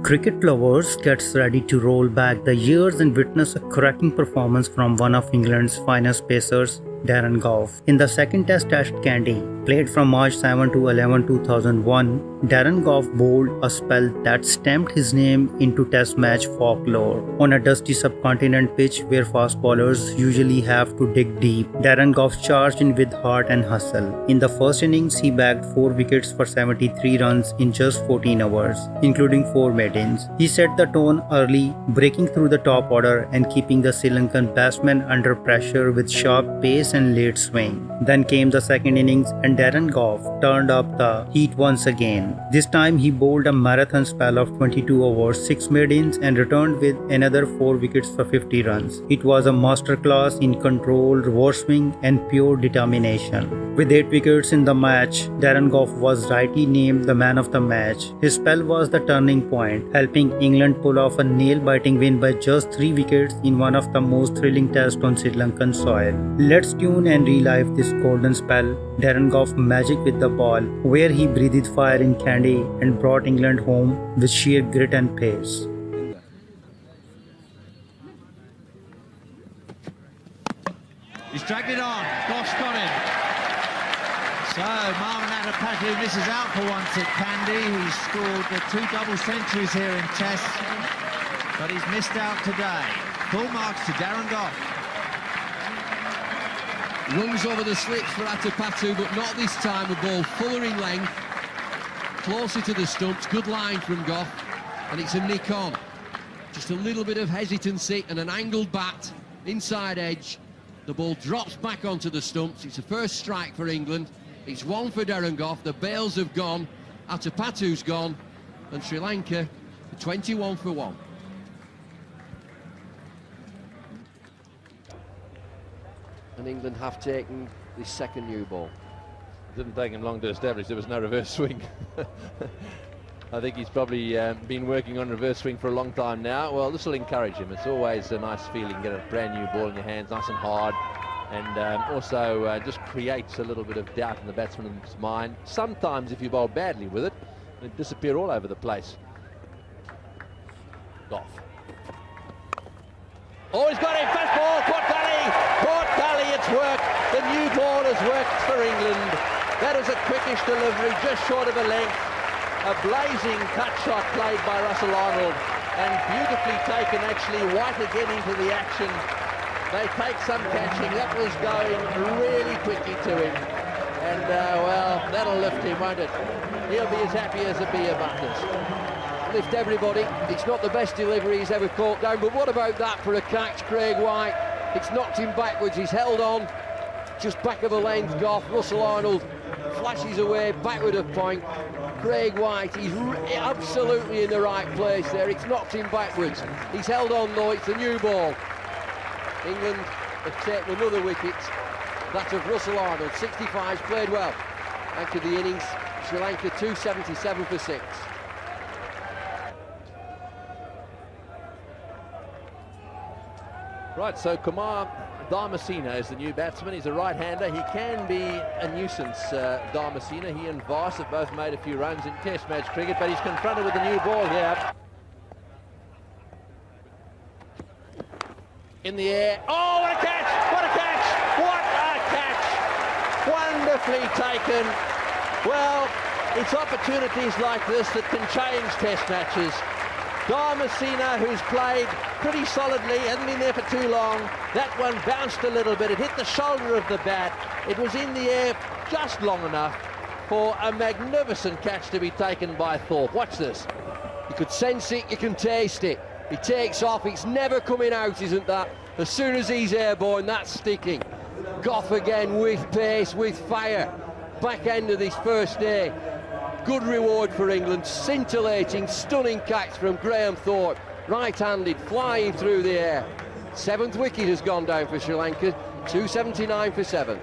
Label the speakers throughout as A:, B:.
A: Cricket lovers gets ready to roll back the years and witness a cracking performance from one of England's finest pacers, Darren Gough. In the second test at Kandy, played from March 7 to 11, 2001, Darren Gough bowled a spell that stamped his name into test match folklore. On a dusty subcontinent pitch where fast bowlers usually have to dig deep, Darren Gough charged in with heart and hustle. In the first innings, he bagged 4 wickets for 73 runs in just 14 overs, including 4 maidens. He set the tone early, breaking through the top order and keeping the Sri Lankan batsmen under pressure with sharp pace and late swing. Then came the second innings and Darren Gough turned up the heat once again. This time he bowled a marathon spell of 22 overs, 6 maidens and returned with another 4 wickets for 50 runs. It was a masterclass in control, reverse swing and pure determination. With 8 wickets in the match, Darren Gough was rightly named the man of the match. His spell was the turning point, helping England pull off a nail-biting win by just 3 wickets in one of the most thrilling tests on Sri Lankan soil. Let's tune and relive this golden spell, Darren Gough magic with the ball, where he breathed fire in Kandy and brought England home with sheer grit and pace.
B: He's dragged it on. Goff's got him. So Marvin Adapatu misses out for once at Kandy. He's scored the 2 double centuries here in Tests, but he's missed out today. Full marks to Darren Gough.
C: Runs over the slips for Adapatu, but not this time. The ball fuller in length, closer to the stumps. Good line from Goff, and it's a nick on. Just a little bit of hesitancy and an angled bat inside edge. The ball drops back onto the stumps. It's a first strike for England. It's 1 for Darren Gough. The bails have gone, Adapatu's gone, and Sri Lanka 21 for 1. And England have taken the second new ball.
D: It didn't take him long to establish there was no reverse swing. I think he's probably been working on reverse swing for a long time now. Well, this will encourage him. It's always a nice feeling, get a brand new ball in your hands, nice and hard, and also just creates a little bit of doubt in the batsman's mind. Sometimes if you bowl badly with it, it'll disappear all over the place. Goff. Oh, he's got him, fast ball, caught Gully, it's worked. The new ball has worked for England. That is a quickish delivery, just short of a length. A blazing cut shot played by Russell Arnold, and beautifully taken actually. White again into the action. They take some catching. That was going really quickly to him. And, well, that'll lift him, won't it? He'll be as happy as a bee of buttons. Lift everybody. It's not the best delivery he's ever caught down, but what about that for a catch, Craig White? It's knocked him backwards. He's held on just back of a length. Goff, Russell Arnold flashes away backward of point. Craig White, he's absolutely in the right place there. It's knocked him backwards. He's held on though. It's a new ball. England have taken another wicket. That of Russell Arnold. 65's played well. Anchored the innings. Sri Lanka 277 for 6. Right, so Kumar Dharmasena is the new batsman. He's a right-hander. He can be a nuisance, Dharmasena. He and Voss have both made a few runs in Test match cricket, but he's confronted with a new ball here. In the air. Oh, what a catch! What a catch! What a catch! Wonderfully taken. Well, it's opportunities like this that can change Test matches. Dharmasena, who's played pretty solidly, hasn't been there for too long. That one bounced a little bit. It hit the shoulder of the bat. It was in the air just long enough for a magnificent catch to be taken by Thorpe. Watch this. You could sense it, you can taste it. He takes off, it's never coming out, isn't that? As soon as he's airborne, that's sticking. Goff again with pace, with fire. Back end of this first day. Good reward for England. Scintillating, stunning catch from Graham Thorpe. Right-handed, flying through the air. 7th wicket has gone down for Sri Lanka. 279 for 7.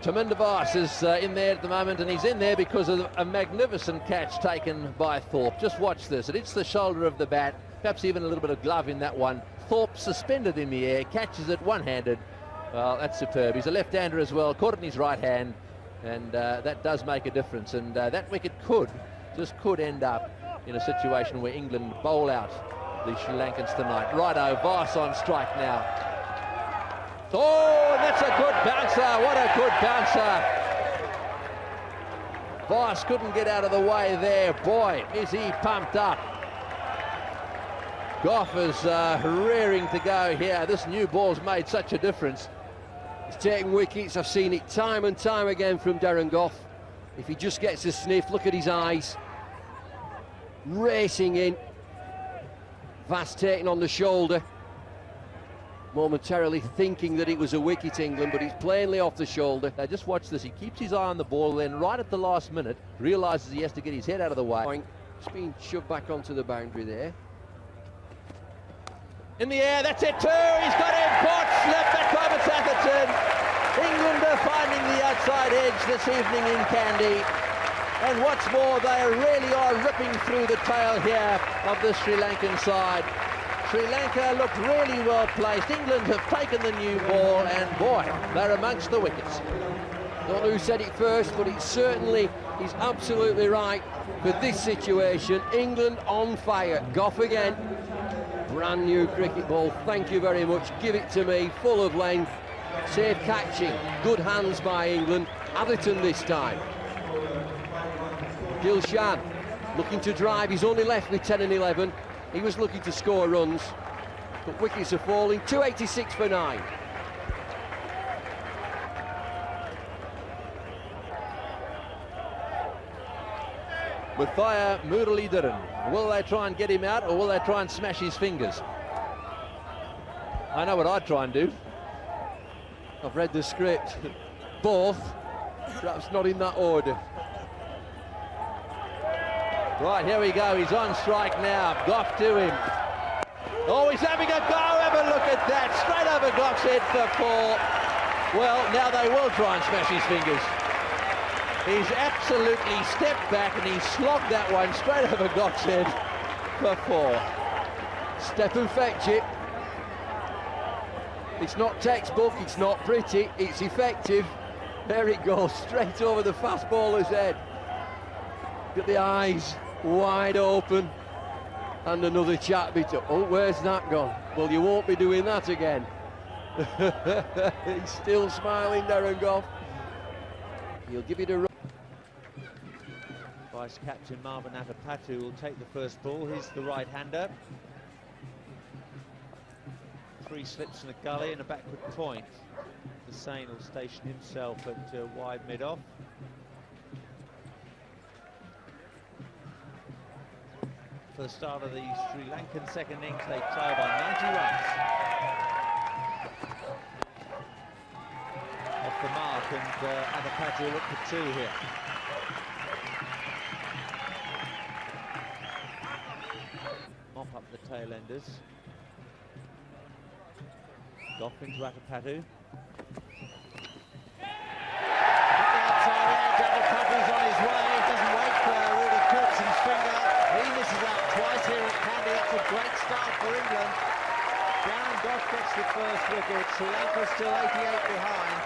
D: Taminda Voss is in there at the moment, and he's in there because of a magnificent catch taken by Thorpe. Just watch this. It hits the shoulder of the bat. Perhaps even a little bit of glove in that one. Thorpe suspended in the air, catches it one-handed, Well, that's superb. He's a left-hander as well, caught it in his right hand, and that does make a difference. And that wicket could end up in a situation where England bowl out the Sri Lankans tonight. Righto, Voss on strike now. Oh, that's a good bouncer. What a good bouncer. Voss couldn't get out of the way there. Boy, is he pumped up. Goff is rearing to go here. This new ball's made such a difference.
C: He's taking wickets. I've seen it time and time again from Darren Gough. If he just gets a sniff, look at his eyes. Racing in. Voss taking on the shoulder. Momentarily thinking that it was a wicket, England, but it's plainly off the shoulder.
D: Now just watch this. He keeps his eye on the ball, then right at the last minute realises he has to get his head out of the way.
C: It's been shoved back onto the boundary there.
D: In the air, that's it too. He's got him caught, slip back over Atherton. England are finding the outside edge this evening in Kandy. And what's more, they really are ripping through the tail here of the Sri Lankan side. Sri Lanka looked really well placed. England have taken the new ball, and boy, they're amongst the wickets.
C: Don't know who said it first, but it certainly is absolutely right for this situation. England on fire. Goff again. Brand new cricket ball. Thank you very much. Give it to me. Full of length. Safe catching. Good hands by England. Atherton this time. Dilshan looking to drive. He's only left with 10 and 11. He was looking to score runs, but wickets are falling. 286 for 9.
D: Mathaya Muralidharan. Will they try and get him out, or will they try and smash his fingers? I know what I'd try and do.
C: I've read the script. Both, perhaps not in that order.
D: Right, here we go. He's on strike now. Goff to him. Oh, he's having a go. Have a look at that. Straight over Goff's head for 4. Well, now they will try and smash his fingers. He's absolutely stepped back and he slogged that one straight over Goff's head for 4.
C: Step and fetch it. It's not textbook, it's not pretty, it's effective. There it goes, straight over the fast bowler's head. Look at the eyes, wide open. And another chat bit. Oh, where's that gone? Well, you won't be doing that again. He's still smiling, Darren Gough. He'll give you the...
B: Vice-captain Marvin Atapatu will take the first ball. He's the right-hander. 3 slips and a gully and a backward point. Hussain will station himself at wide mid-off. For the start of the Sri Lankan second innings, they trail by 90 runs. Off the mark, and Atapatu will look for 2 here. Mop up the tail enders. Goff into Atapatu. Outside edge, Atapatu's on his way. Doesn't wait for Rudy Cook's finger. He misses out twice here at Kandy. That's a great start for England. Darren Gough gets the first wicket. Sri Lanka still 88 behind.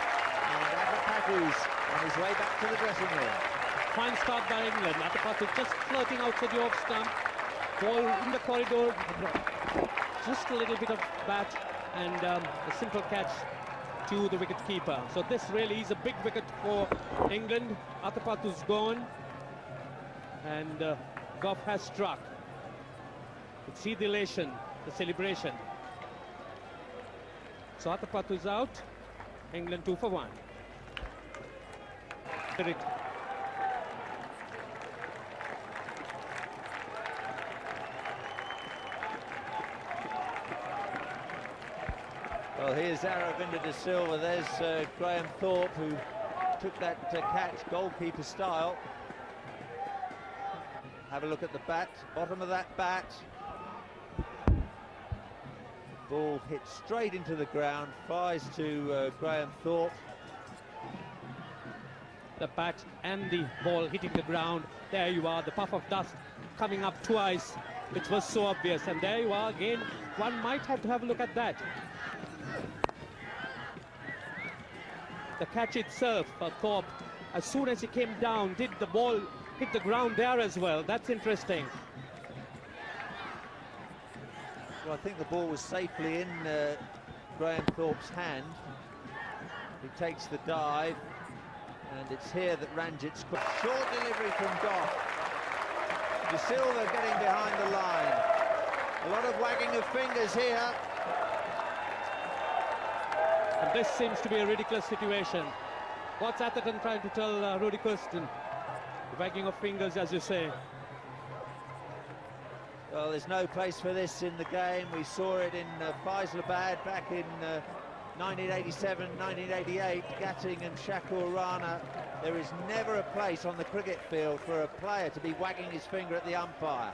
B: And Atapatu's on his way back to the dressing room.
E: Fine start by England. Atapatu just flirting outside the off stump. Ball in the corridor. Just a little bit of bat and a simple catch to the wicket keeper. So this really is a big wicket for England. Atapatu's gone. And Goff has struck. You see the elation, the celebration. So Atapatu is out. England 2 for 1.
B: Well, here's Aravinda de Silva. There's Graham Thorpe, who took that catch goalkeeper style. Have a look at the bat, bottom of that bat. Ball hit straight into the ground, flies to Graham Thorpe.
E: The bat and the ball hitting the ground. There you are, the puff of dust coming up twice, which was so obvious. And there you are again. One might have to have a look at that. the catch itself, Thorpe, as soon as he came down, did the ball hit the ground there as well? That's interesting.
D: Well, I think the ball was safely in Graham Thorpe's hand. He takes the dive, and it's here that Ranjit's short delivery from Goff. De Silva getting behind the line. A lot of wagging of fingers here.
E: And this seems to be a ridiculous situation. What's Atherton trying to tell Rudy Kirsten? Wagging of fingers, as you say.
D: Well, there's no place for this in the game. We saw it in Faisalabad back in 1987, 1988, Gatting and Shakur Rana. There is never a place on the cricket field for a player to be wagging his finger at the umpire.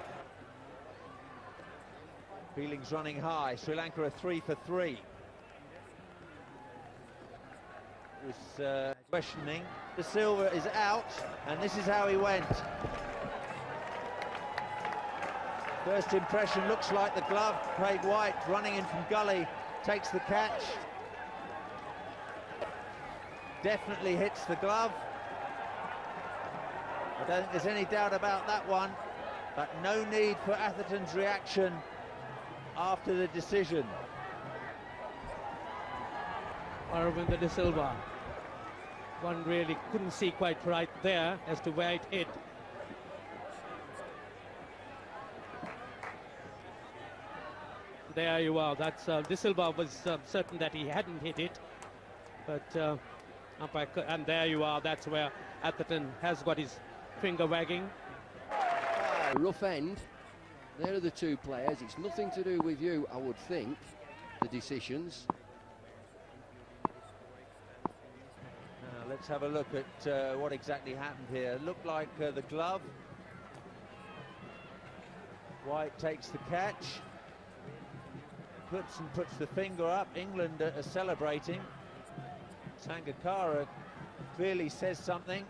D: Feelings running high. Sri Lanka are 3 for 3. Was questioning. De Silva is out, and this is how he went. First impression looks like the glove. Craig White running in from gully, takes the catch. Definitely hits the glove. I don't think there's any doubt about that one, but no need for Atherton's reaction after the decision.
E: Aravinda De Silva. One really couldn't see quite right there as to where it hit. There you are. That's De Silva was certain that he hadn't hit it, but and there you are. That's where Atherton has got his finger wagging.
C: Rough end. There are the two players. It's nothing to do with you, I would think, the decisions.
D: Let's have a look at what exactly happened here. Looked like the glove. White takes the catch. Puts the finger up. England are celebrating. Sangakkara clearly says something.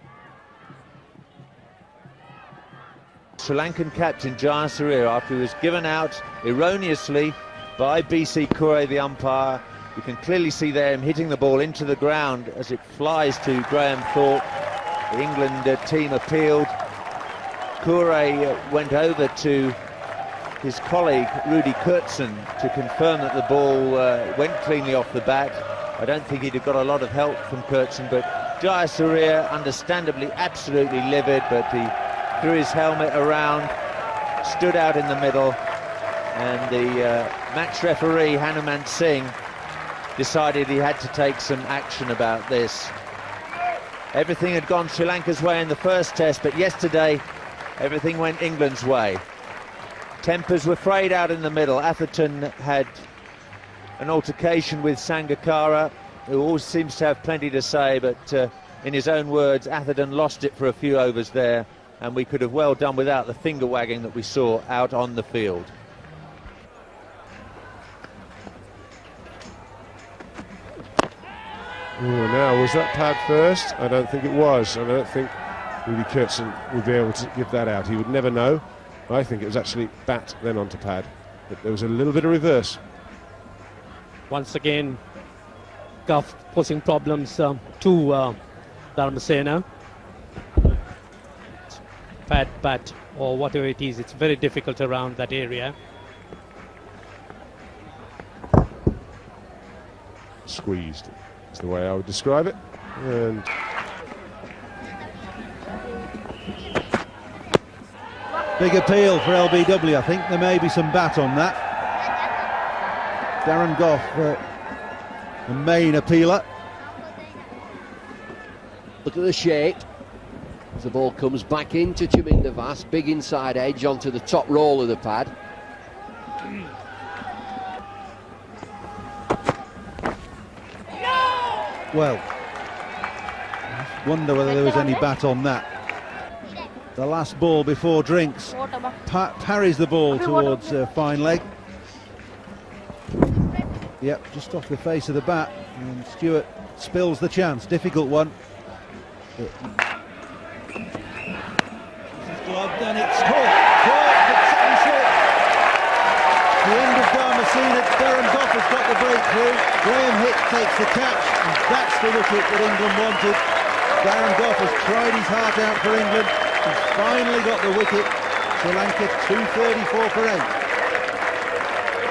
D: Sri Lankan captain Jaya Surya, after he was given out erroneously by BC Kure, the umpire. You can clearly see there him hitting the ball into the ground as it flies to Graham Thorpe. The England team appealed. Kure went over to his colleague Rudy Kurtzen to confirm that the ball went cleanly off the bat. I don't think he'd have got a lot of help from Kurtzen, but Jaya Surya, understandably absolutely livid, but he threw his helmet around, stood out in the middle, and the match referee Hanuman Singh decided he had to take some action about this. Everything had gone Sri Lanka's way in the first test, but yesterday everything went England's way. Tempers were frayed out in the middle. Atherton had an altercation with Sangakkara, who always seems to have plenty to say, but in his own words, Atherton lost it for a few overs there, and we could have well done without the finger wagging that we saw out on the field.
F: Oh, now, was that pad first? I don't think it was. I don't think Rudy Kurtzen would be able to give that out. He would never know. I think it was actually bat, then onto pad. But there was a little bit of reverse.
E: Once again, Gough posing problems to Dharmasena. Pad, bat, or whatever it is, it's very difficult around that area.
F: Squeezed. That's the way I would describe it. And
G: big appeal for LBW. I think there may be some bat on that. Darren Gough, the main appealer.
C: Look at the shape. As the ball comes back into Chaminda Vass, big inside edge onto the top roll of the pad.
G: Well, I wonder whether there was any bat on that. The last ball before drinks. Parries the ball towards fine leg. Yep, just off the face of the bat, and Stewart spills the chance. Difficult one. Gloved and it's caught. The end of Dharmasena. Darren Gough has got the breakthrough. Graham hit takes the catch, and that's the wicket that England wanted. Darren Gough has tried his heart out for England. He's finally got the wicket. Sri Lanka 234 for 8.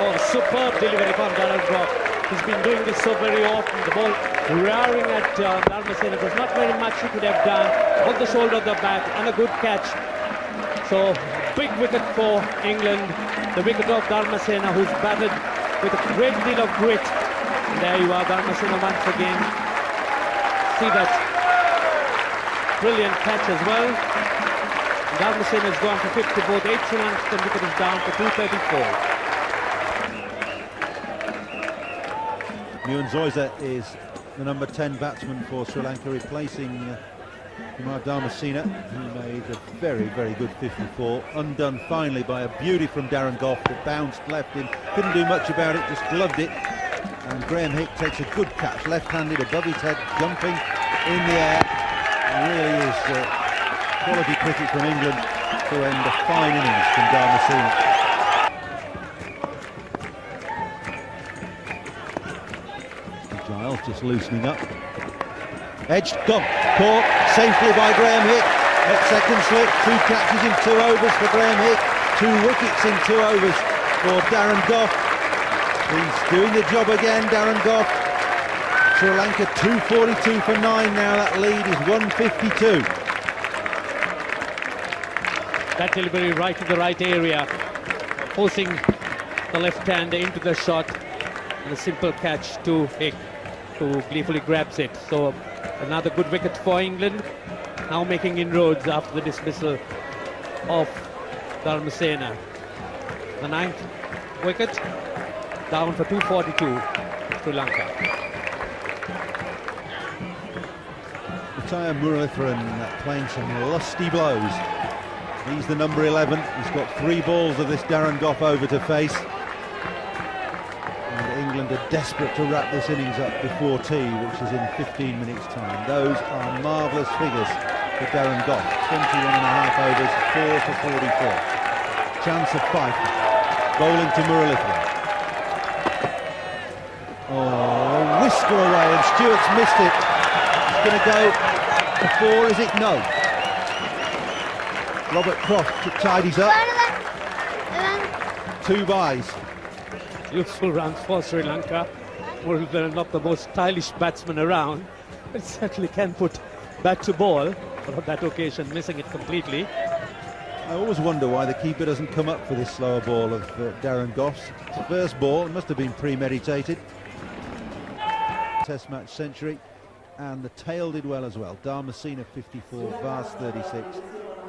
E: Oh, superb delivery from Darren Gough. He's been doing this so very often. The ball roaring at Dharmasena. There's not very much he could have done. On the shoulder of the bat and a good catch. So, big wicket for England. The wicket of Dharmasena, who's batted with a great deal of grit. And there you are, Dharmasena once again. See that brilliant catch as well. Dharmasena has gone for 50, both 8 Sri Lankan wicket is down for 234.
G: Zoysa is the number 10 batsman for Sri Lanka, replacing Kumar Dharmasena, who made a very, very good 54. Undone finally by a beauty from Darren Gough that bounced left in. Couldn't do much about it, just gloved it. And Graham Hick takes a good catch, left-handed above his head, jumping in the air. It really is quality cricket from England to end a fine innings from Dharmasena. Giles just loosening up. Edged, gone, caught safely by Graham Hick. At second slip, 2 catches in 2 overs for Graham Hick, 2 wickets in 2 overs for Darren Gough. He's doing the job again, Darren Gough. Sri Lanka 242 for 9 now, that lead is 152.
E: That delivery right to the right area, forcing the left-hander into the shot, and a simple catch to Hick, who gleefully grabs it. So another good wicket for England, now making inroads after the dismissal of Dharmasena. The 9th wicket, down for 242, Sri Lanka.
G: Mataya Muralitharan playing some lusty blows. He's the number 11. He's got 3 balls of this Darren Gough over to face. And England are desperate to wrap this innings up before tea, which is in 15 minutes' time. Those are marvellous figures for Darren Gough. 21.5 overs, 4 for 44. Chance of 5. Bowling to Muralitharan. Oh, a whisker away, and Stewart's missed it. It's going to go to 4, is it? No. Robert Croft tidies up. 2 byes.
E: Useful runs for Sri Lanka. Well, they're not the most stylish batsman around, but certainly can put bat to ball, but on that occasion missing it completely.
G: I always wonder why the keeper doesn't come up for this slower ball of Darren Gough's. It's the first ball, it must have been premeditated. Test match century, and the tail did well as well. Dharmasena 54, Vaz 36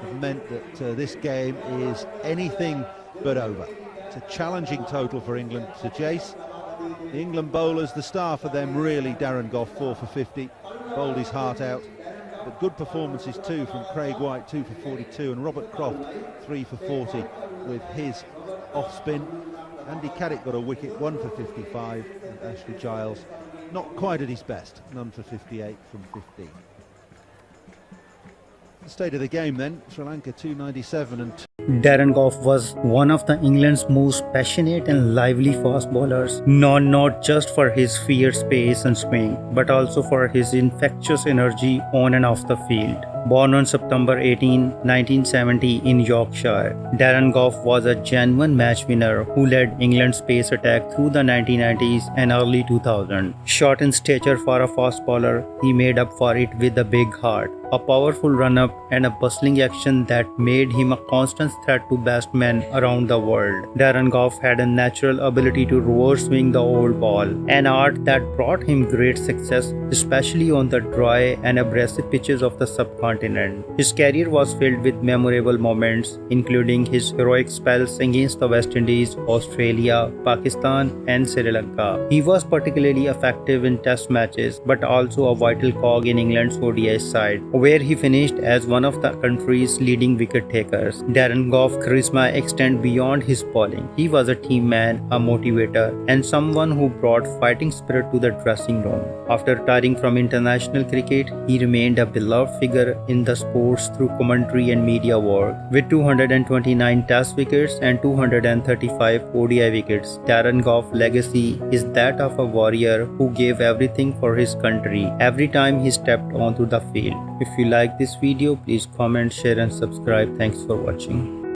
G: have meant that this game is anything but over. It's a challenging total for England to chase. The England bowlers, the star for them really, Darren Gough, 4 for 50, bowled his heart out. But good performances too from Craig White, 2 for 42, and Robert Croft, 3 for 40 with his off spin. Andy Caddick got a wicket, 1 for 55, and Ashley Giles not quite at his best, none for 58 from 15. The state of the game then, Sri Lanka 297 and
A: Darren Gough was one of the England's most passionate and lively fast bowlers, known not just for his fierce pace and swing, but also for his infectious energy on and off the field. Born on September 18, 1970 in Yorkshire, Darren Gough was a genuine match winner who led England's pace attack through the 1990s and early 2000s. Short in stature for a fast bowler, he made up for it with a big heart, a powerful run-up and a bustling action that made him a constant threat to batsmen around the world. Darren Gough had a natural ability to reverse swing the old ball, an art that brought him great success, especially on the dry and abrasive pitches of the subcontinent. His career was filled with memorable moments, including his heroic spells against the West Indies, Australia, Pakistan and Sri Lanka. He was particularly effective in test matches, but also a vital cog in England's ODI side, where he finished as one of the country's leading wicket takers. Darren Darren Gough charisma extended beyond his bowling. He was a team man, a motivator, and someone who brought fighting spirit to the dressing room. After retiring from international cricket, he remained a beloved figure in the sports through commentary and media work. With 229 Test wickets and 235 ODI wickets, Darren Gough's legacy is that of a warrior who gave everything for his country every time he stepped onto the field. If you like this video, please comment, share and subscribe. Thanks for watching.